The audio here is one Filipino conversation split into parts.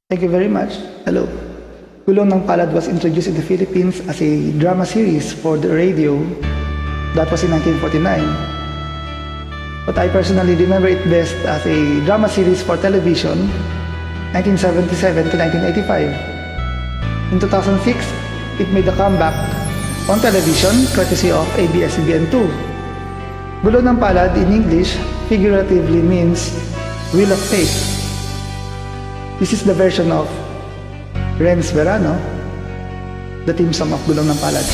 Thank you very much. Hello. Gulong ng Palad was introduced in the Philippines as a drama series for the radio. That was in 1949. But I personally remember it best as a drama series for television, 1977 to 1985. In 2006, it made a comeback on television courtesy of ABS-CBN2. Gulong ng Palad in English figuratively means Wheel of Fate. This is the version of Renz Verano, the theme song of Gulong ng Palad.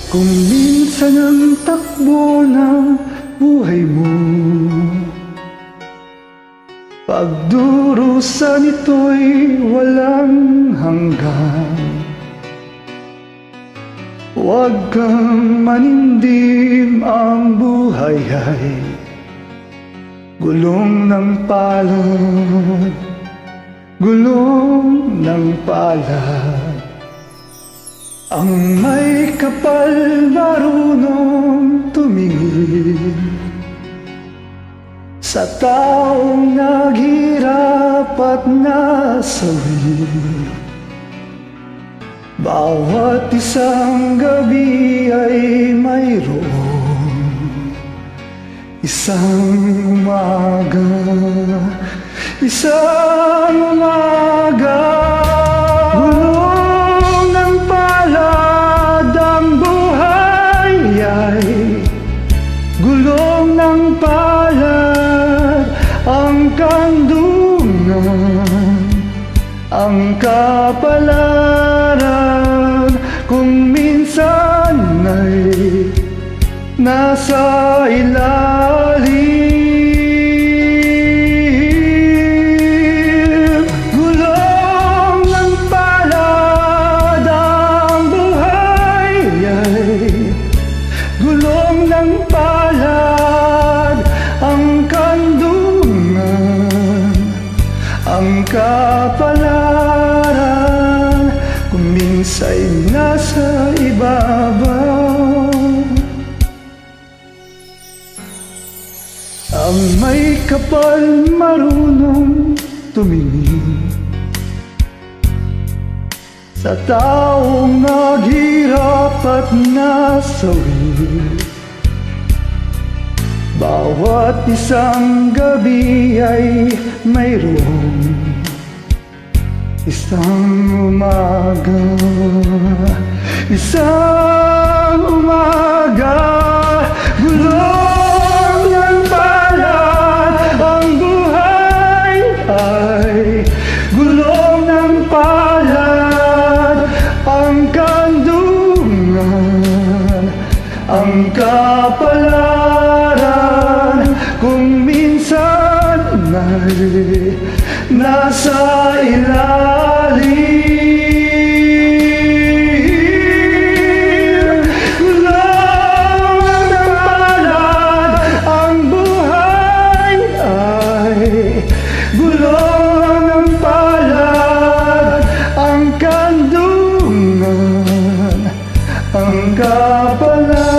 Kung minsan ang takbo ng buhay mo, pagdurusa nito'y walang hanggan. Huwag kang manindim, ang buhay ay gulong ng palad, gulong ng palad. Ang may kapal marunong tumingin sa taong naghirap at nasawi. Bawat isang gabi ay mayroon isang umaga, isang umaga. Gulong ng palad ang buhay ay gulong ng palad ang kandungan, ang kapalaran. Kung minsan ay nasa ilalim, gulong ng palad ang buhay ay gulong ng palad ang kandungan, ang kapalaran. Kung minsa'y nasa ibabaw, ang may kapal marunong tumingin sa taong naghirap at nasawi. Bawat isang gabi ay mayroong isang umaga, isang umaga. Gulong ng palad ang buhay ay gulong ng palad ang kandungan, ang kapalaran. Kung minsan ay nasa ilalim, gulong ng palad ang buhay ay gulong ng palad ang kandungan, ang kapalaran.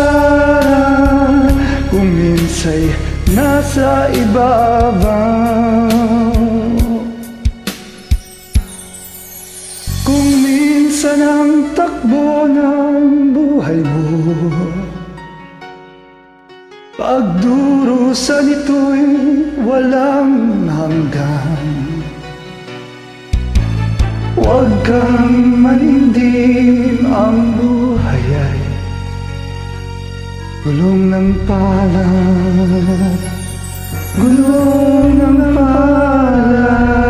Kung minsa'y nasa ibabaw, kung minsan ang takbo ng buhay mo, pagdurusa nito'y walang hanggan. Huwag kang manindim, ang buhay ay gulong ng palad, gulong ng palad.